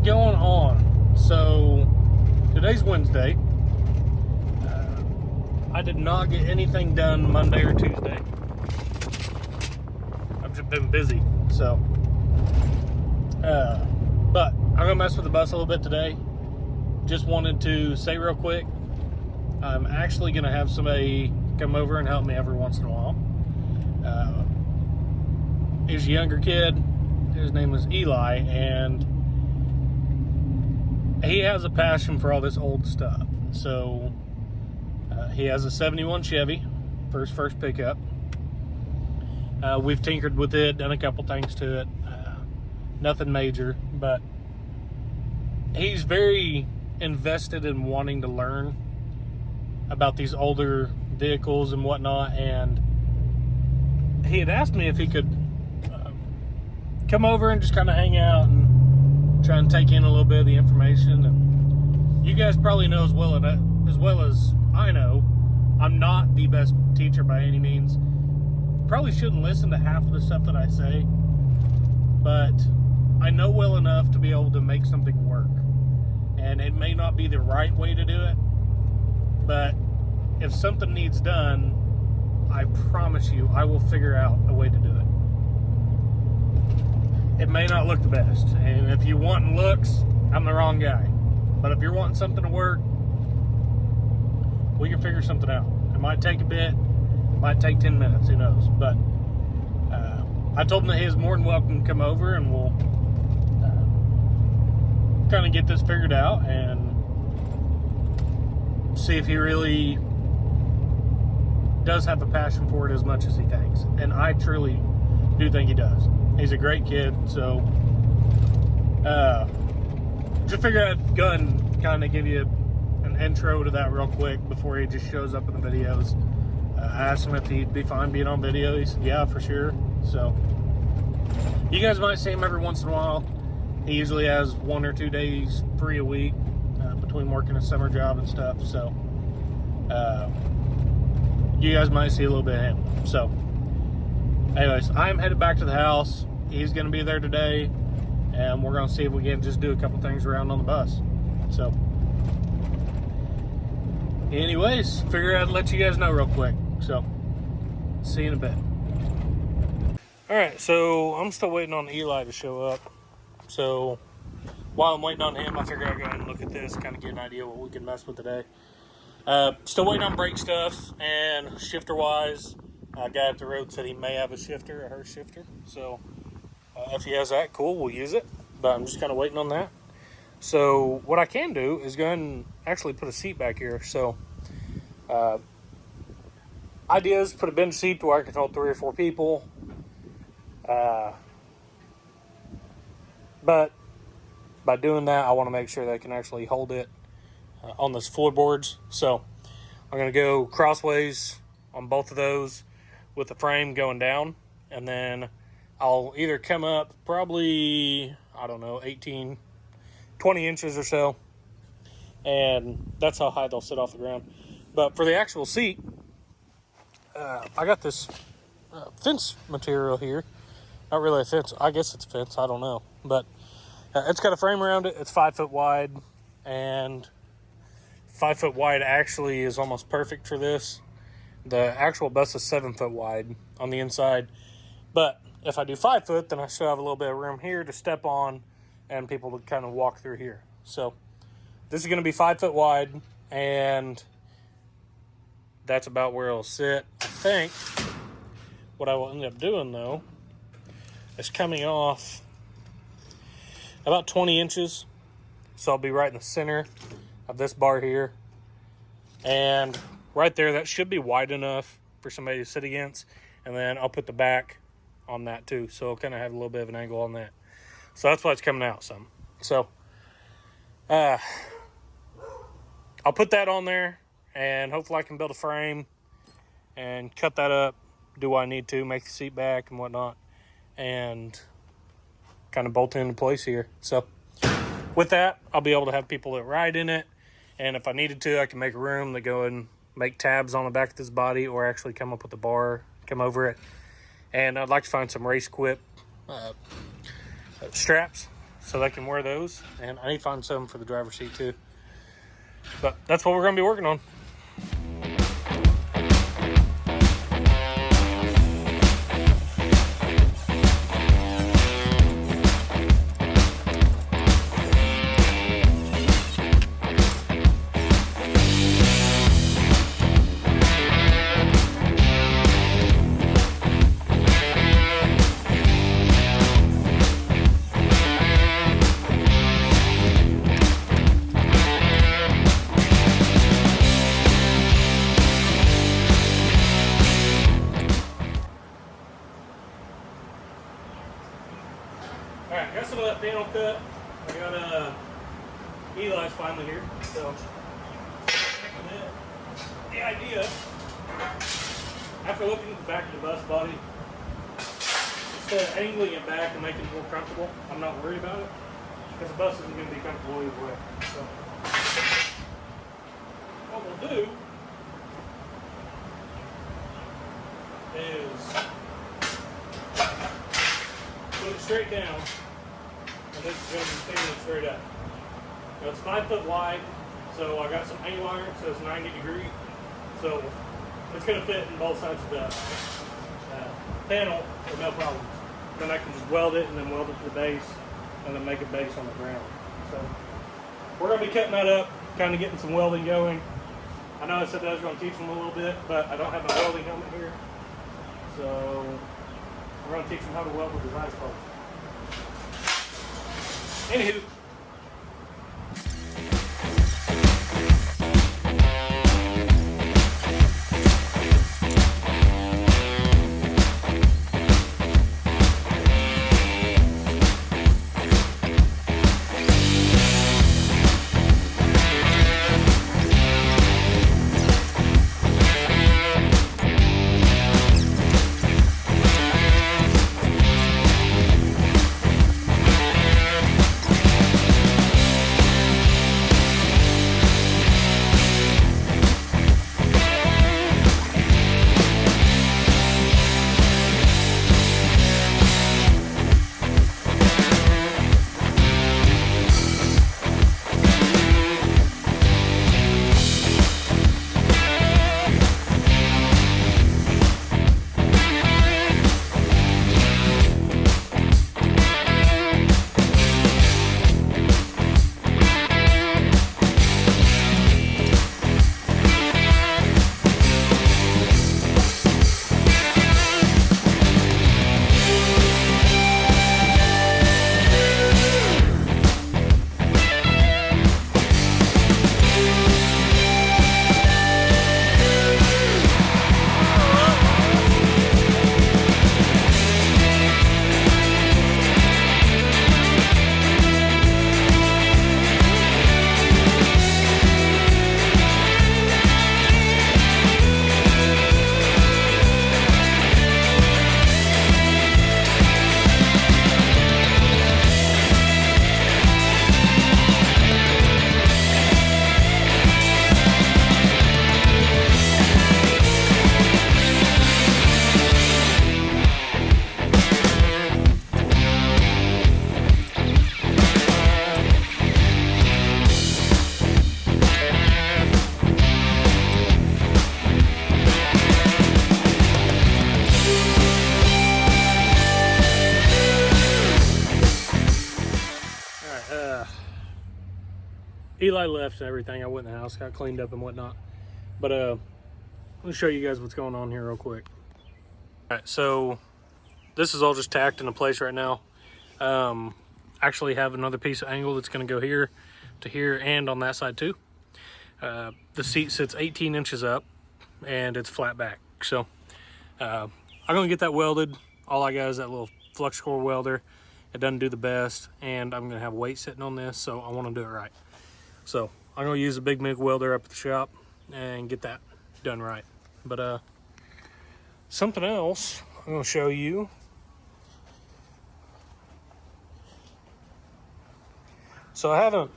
going on? So today's Wednesday. I did not get anything done Monday or Tuesday. I've just been busy, so but I'm gonna mess with the bus a little bit today. Just wanted to say real quick, I'm actually gonna have somebody come over and help me every once in a while. He's a younger kid. His name is Eli, and he has a passion for all this old stuff. So he has a 71 Chevy for his first pickup. We've tinkered with it, done a couple things to it. Nothing major, but he's very invested in wanting to learn about these older vehicles and whatnot. And he had asked me if he could come over and just kind of hang out and try and take in a little bit of the information. And you guys probably know as well as I know, I'm not the best teacher by any means. Probably shouldn't listen to half of the stuff that I say, but I know well enough to be able to make something work. And it may not be the right way to do it, but if something needs done, I promise you I will figure out a way to do it. It may not look the best, and if you want looks, I'm the wrong guy. But if you're wanting something to work, we can figure something out. It might take a bit, it might take 10 minutes, who knows. But I told him that he is more than welcome to come over, and we'll kind of get this figured out and see if he really does have a passion for it as much as he thinks. And I truly do think he does. He's a great kid, so just figured I'd go ahead and kind of give you an intro to that real quick before he just shows up in the videos. I asked him if he'd be fine being on video. He said, yeah, for sure. So you guys might see him every once in a while. He usually has 1 or 2 days free a week between working a summer job and stuff. So you guys might see a little bit of him. So anyways, I'm headed back to the house. He's going to be there today, and we're going to see if we can just do a couple things around on the bus. So anyways, figure I'd let you guys know real quick. So see you in a bit. Alright, so I'm still waiting on Eli to show up. So while I'm waiting on him, I figured I'd go ahead and look at this, kind of get an idea what we can mess with today. Still waiting on brake stuff, and shifter wise, a guy up the road said he may have a shifter, a her shifter. So if he has that, cool, we'll use it. But I'm just kind of waiting on that. So what I can do is go ahead and actually put a seat back here. So idea is put a bench seat to where I can hold 3 or 4 people. But by doing that, I want to make sure they can actually hold it on those floorboards. So I'm going to go crossways on both of those with the frame going down, and then I'll either come up probably, I don't know, 18, 20 inches or so, and that's how high they'll sit off the ground. But for the actual seat, I got this fence material here. Not really a fence, I guess it's a fence, I don't know. But it's got a frame around it. It's 5 foot wide, and 5 foot wide actually is almost perfect for this. The actual bus is 7 foot wide on the inside, but if I do 5 foot, then I still have a little bit of room here to step on and people to kind of walk through here. So this is going to be 5 foot wide, and that's about where it'll sit. I think what I will end up doing though is coming off about 20 inches. So I'll be right in the center of this bar here, and right there, that should be wide enough for somebody to sit against. And then I'll put the back on that too, so I'll kind of have a little bit of an angle on that. So that's why it's coming out some. So I'll put that on there, and hopefully I can build a frame and cut that up, do what I need to, make the seat back and whatnot, and kind of bolt it into place here. So with that, I'll be able to have people that ride in it, and if I needed to, I can make a room to go and make tabs on the back of this body, or actually come up with a bar, come over it. And I'd like to find some race quip straps so they can wear those. And I need to find some for the driver's seat too. But that's what we're going to be working on. Alright, got some of that panel cut. I got Eli's finally here. So the idea, after looking at the back of the bus body, instead of angling it back and making it more comfortable, I'm not worried about it because the bus isn't going to be comfortable either way. So what we'll do is put it straight down, and this is going to be standing straight up. Now it's 5 foot wide, so I got some angle iron, so it's 90 degrees. So it's going to fit in both sides of the panel with no problems. Then I can just weld it and then weld it to the base and then make a base on the ground. So we're going to be cutting that up, kind of getting some welding going. I know I said that I was going to teach them a little bit, but I don't have my welding helmet here. So we're going to teach them how to weld with his eyes closed. Anywho. Eli left and everything. I went in the house, got cleaned up and whatnot. But let me show you guys what's going on here real quick. All right, so this is all just tacked into place right now. Actually have another piece of angle that's going to go here to here and on that side too. The seat sits 18 inches up and it's flat back. So I'm going to get that welded. All I got is that little flux core welder. It doesn't do the best, and I'm going to have weight sitting on this, so I want to do it right. So I'm going to use a big MIG welder up at the shop and get that done right. But something else I'm going to show you. So I haven't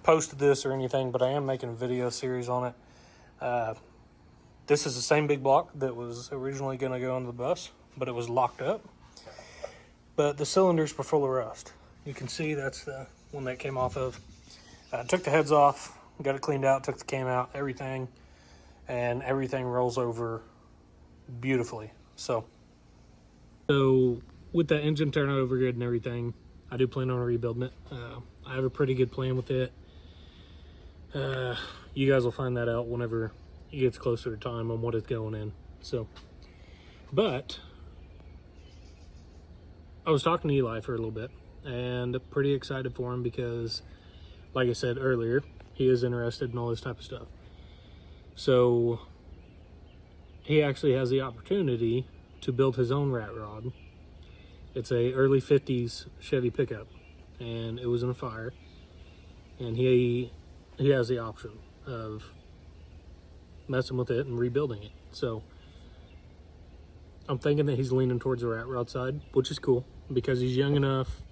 posted this or anything, but I am making a video series on it. This is the same big block that was originally going to go on the bus, but it was locked up. But the cylinders were full of rust. You can see that's the one that came off of. Took the heads off, got it cleaned out, took the cam out, everything, and everything rolls over beautifully. So with that engine turning over good and everything, I do plan on rebuilding it. I have a pretty good plan with it. You guys will find that out whenever it gets closer to time on what it's going in. So, but I was talking to Eli for a little bit, and pretty excited for him because, like I said earlier, he is interested in all this type of stuff. So he actually has the opportunity to build his own rat rod. It's a early 50s Chevy pickup, and it was in a fire, and he has the option of messing with it and rebuilding it. So I'm thinking that he's leaning towards the rat rod side, which is cool because he's young enough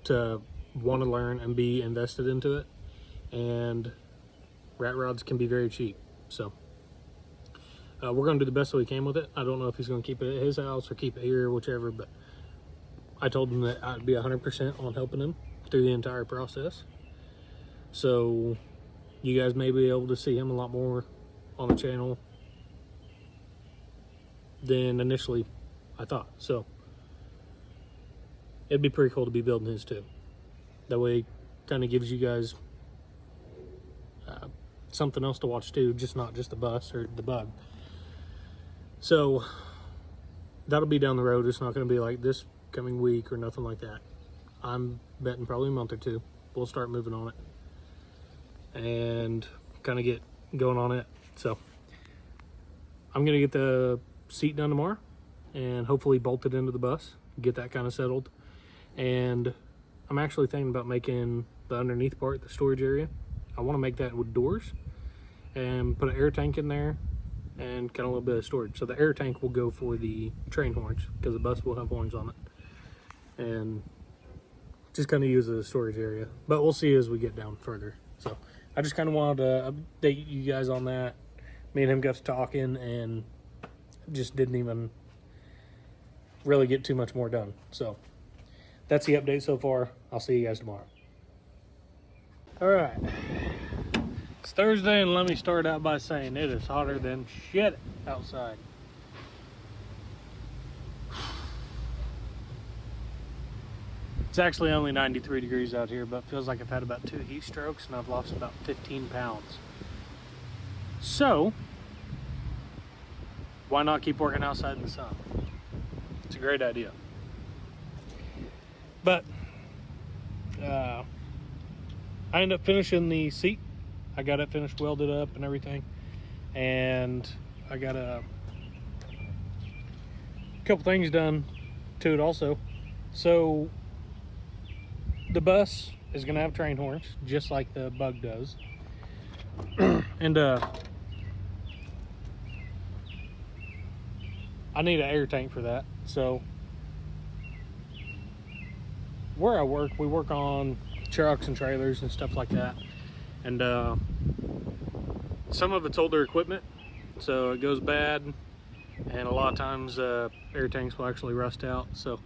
to want to learn and be invested into it, and rat rods can be very cheap. So we're going to do the best that we can with it. I don't know if he's going to keep it at his house or keep it here, whichever, but I told him that I'd be 100% on helping him through the entire process. So you guys may be able to see him a lot more on the channel than initially I thought. So it'd be pretty cool to be building his too. That way it kind of gives you guys something else to watch too, not just the bus or the bug. So that'll be down the road. It's not going to be like this coming week or nothing like that. I'm betting probably a month or two we'll start moving on it and kind of get going on it. So I'm going to get the seat done tomorrow and hopefully bolt it into the bus, get that kind of settled. And I'm actually thinking about making the underneath part, the storage area, I want to make that with doors and put an air tank in there and kind of a little bit of storage. So the air tank will go for the train horns because the bus will have horns on it, and just kind of use it as a storage area. But we'll see as we get down further. So I just kind of wanted to update you guys on that. Me and him got to talking and just didn't even really get too much more done. So that's the update so far. I'll see you guys tomorrow. All right, it's Thursday, and let me start out by saying it is hotter than shit outside. It's actually only 93 degrees out here, but it feels like I've had about 2 heat strokes and I've lost about 15 pounds. So why not keep working outside in the sun? It's a great idea. But I ended up finishing the seat. I got it finished, welded up and everything. And I got a couple things done to it also. So the bus is gonna have train horns, just like the bug does. And I need an air tank for that. So where I work, we work on trucks and trailers and stuff like that, and some of it's older equipment, so it goes bad, and a lot of times air tanks will actually rust out. So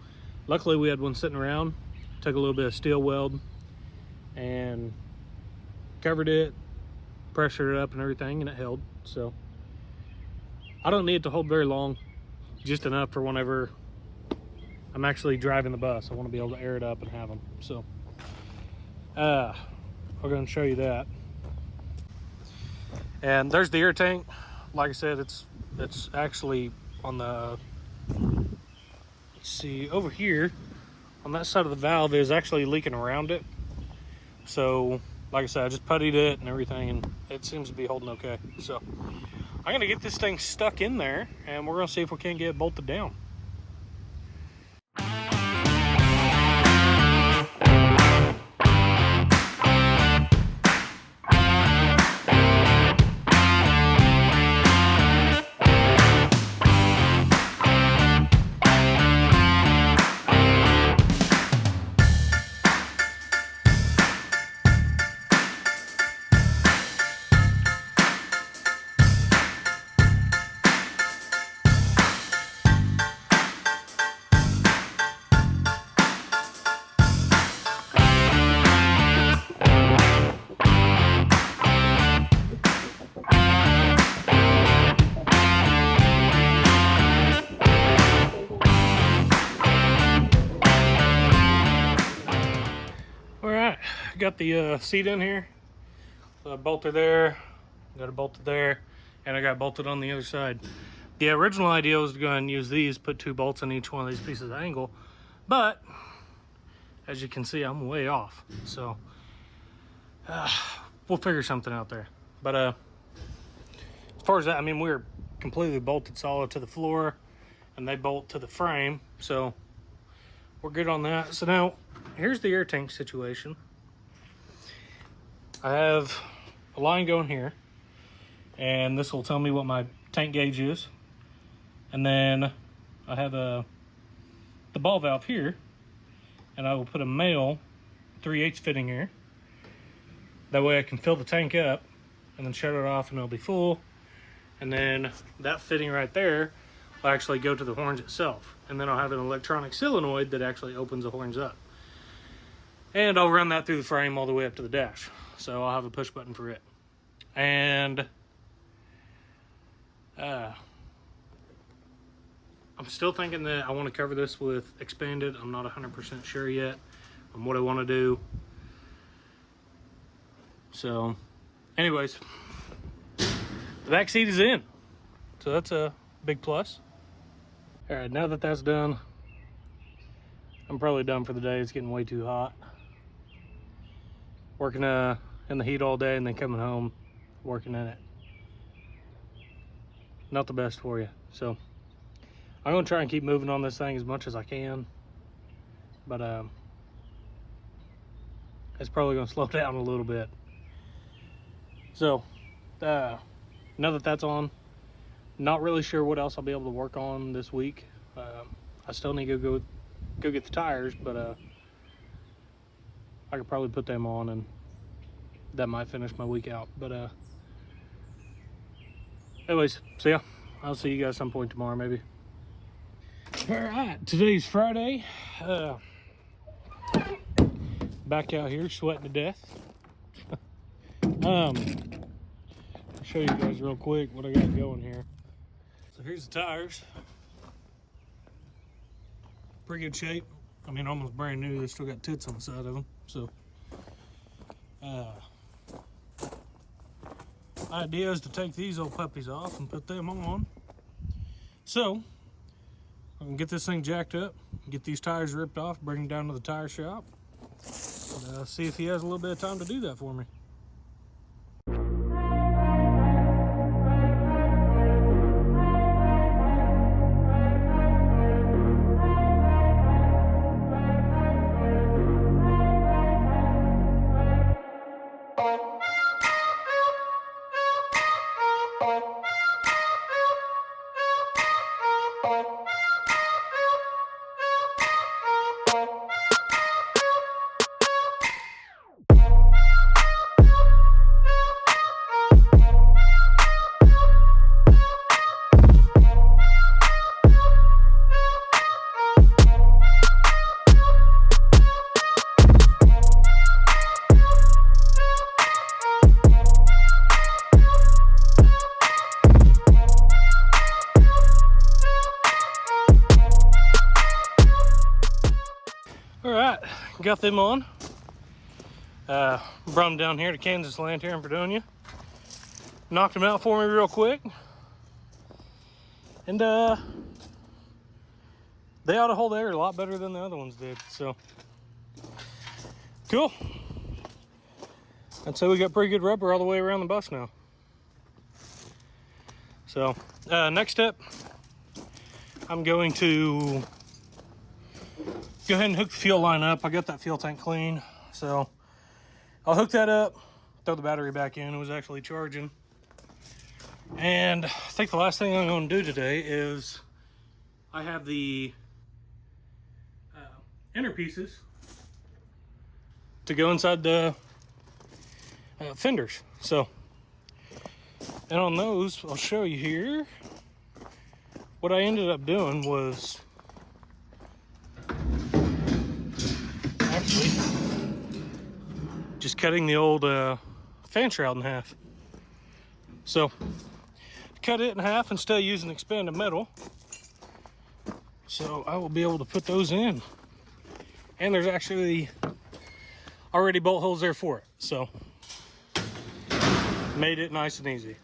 luckily we had one sitting around, took a little bit of steel weld and covered it, pressured it up and everything, and it held. So I don't need it to hold very long, just enough for whenever I'm actually driving the bus. I want to be able to air it up and have them. So I'm going to show you that. And there's the air tank. Like I said, it's actually on the, let's see, over here on that side of the valve is actually leaking around it. So like I said, I just puttied it and everything, and it seems to be holding okay. So I'm going to get this thing stuck in there, and we're going to see if we can't get it bolted down. got the seat in here. So I bolted there, got it bolted there, and I got it bolted on the other side. The original idea was to go ahead and use these, put 2 bolts in each one of these pieces of angle, but as you can see, I'm way off. So we'll figure something out there. But as far as that, I mean, we're completely bolted solid to the floor, and they bolt to the frame, so we're good on that. So now here's the air tank situation. I have a line going here, and this will tell me what my tank gauge is. And then I have the ball valve here, and I will put a male 3/8 fitting here. That way I can fill the tank up and then shut it off and it'll be full. And then that fitting right there will actually go to the horns itself. And then I'll have an electronic solenoid that actually opens the horns up. And I'll run that through the frame all the way up to the dash. So I'll have a push button for it. And I'm still thinking that I want to cover this with expanded. I'm not 100% sure yet on what I want to do. So anyways, the back seat is in, so that's a big plus. All right, now that that's done, I'm probably done for the day. It's getting way too hot. Working in the heat all day and then coming home, working in it. Not the best for you. So I'm gonna try and keep moving on this thing as much as I can, but it's probably gonna slow down a little bit. So now that that's on, not really sure what else I'll be able to work on this week. I still need to go get the tires, but I could probably put them on and that might finish my week out. But anyways, so yeah, I'll see you guys some point tomorrow maybe. All right, today's Friday. Back out here sweating to death. I'll show you guys real quick what I got going here. So here's the tires. Pretty good shape. I mean, almost brand new. They still got tits on the side of them. So idea is to take these old puppies off and put them on. So I can get this thing jacked up, get these tires ripped off, bring them down to the tire shop, and see if he has a little bit of time to do that for me. All right, got them on. Brought them down here to Kansas Land here in Fredonia. Knocked them out for me real quick. And they ought to hold air a lot better than the other ones did, so. Cool. I'd say we got pretty good rubber all the way around the bus now. So, next step, I'm going to go ahead and hook the fuel line up. I got that fuel tank clean, so I'll hook that up, throw the battery back in. It was actually charging. And I think the last thing I'm going to do today is I have the inner pieces to go inside the fenders. So, and on those, I'll show you here. What I ended up doing was just cutting the old fan shroud in half. So cut it in half instead of using expanded metal. So I will be able to put those in. And there's actually already bolt holes there for it. So made it nice and easy.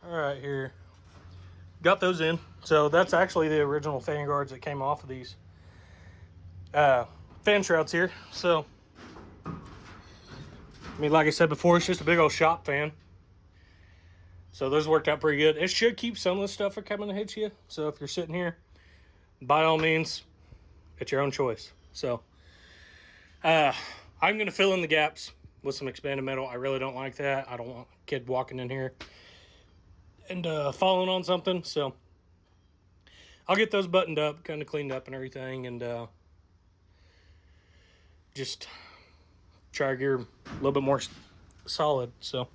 Right here, got those in. So that's actually the original fan guards that came off of these fan shrouds here. So I mean, like I said before, it's just a big old shop fan. So those worked out pretty good. It should keep some of the stuff from coming to hit you. So if you're sitting here, by all means, it's your own choice. So I'm gonna fill in the gaps with some expanded metal. I really don't like that. I don't want a kid walking in here and falling on something. So I'll get those buttoned up, kind of cleaned up and everything, and just try to get a little bit more solid. So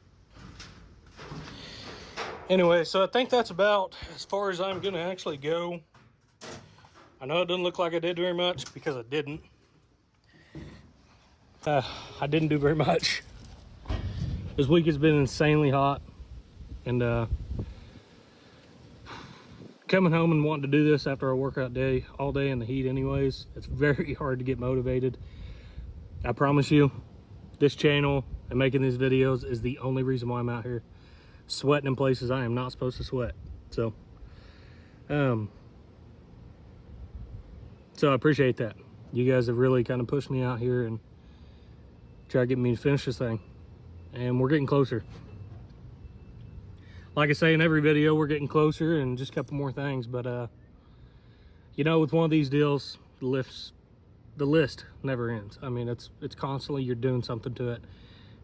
anyway, so I think that's about as far as I'm gonna actually go. I know it doesn't look like I did very much because I didn't. I didn't do very much. This week has been insanely hot, and coming home and wanting to do this after a workout day, all day in the heat anyways, it's very hard to get motivated. I promise you, this channel and making these videos is the only reason why I'm out here sweating in places I am not supposed to sweat. So I appreciate that. You guys have really kind of pushed me out here and try to get me to finish this thing, and we're getting closer. Like I say in every video, we're getting closer and just a couple more things. But you know, with one of these deals, the list never ends. I mean, it's constantly, you're doing something to it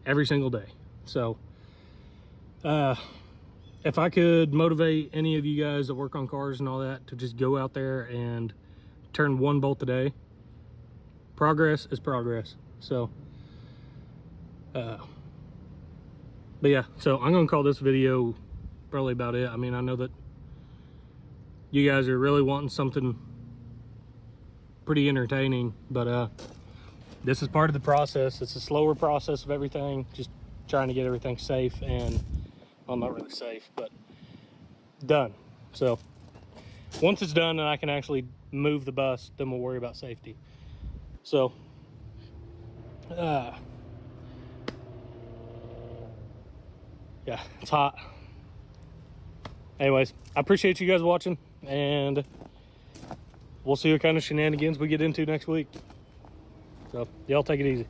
every single day. So if I could motivate any of you guys that work on cars and all that to just go out there and turn one bolt a day, progress is progress. So but yeah, so I'm gonna call this video probably about it. I mean, I know that you guys are really wanting something pretty entertaining, but this is part of the process. It's a slower process of everything, just trying to get everything safe and, well, not really safe, but done. So once it's done and I can actually move the bus, then we'll worry about safety. So yeah, it's hot. Anyways, I appreciate you guys watching, and we'll see what kind of shenanigans we get into next week. So y'all take it easy.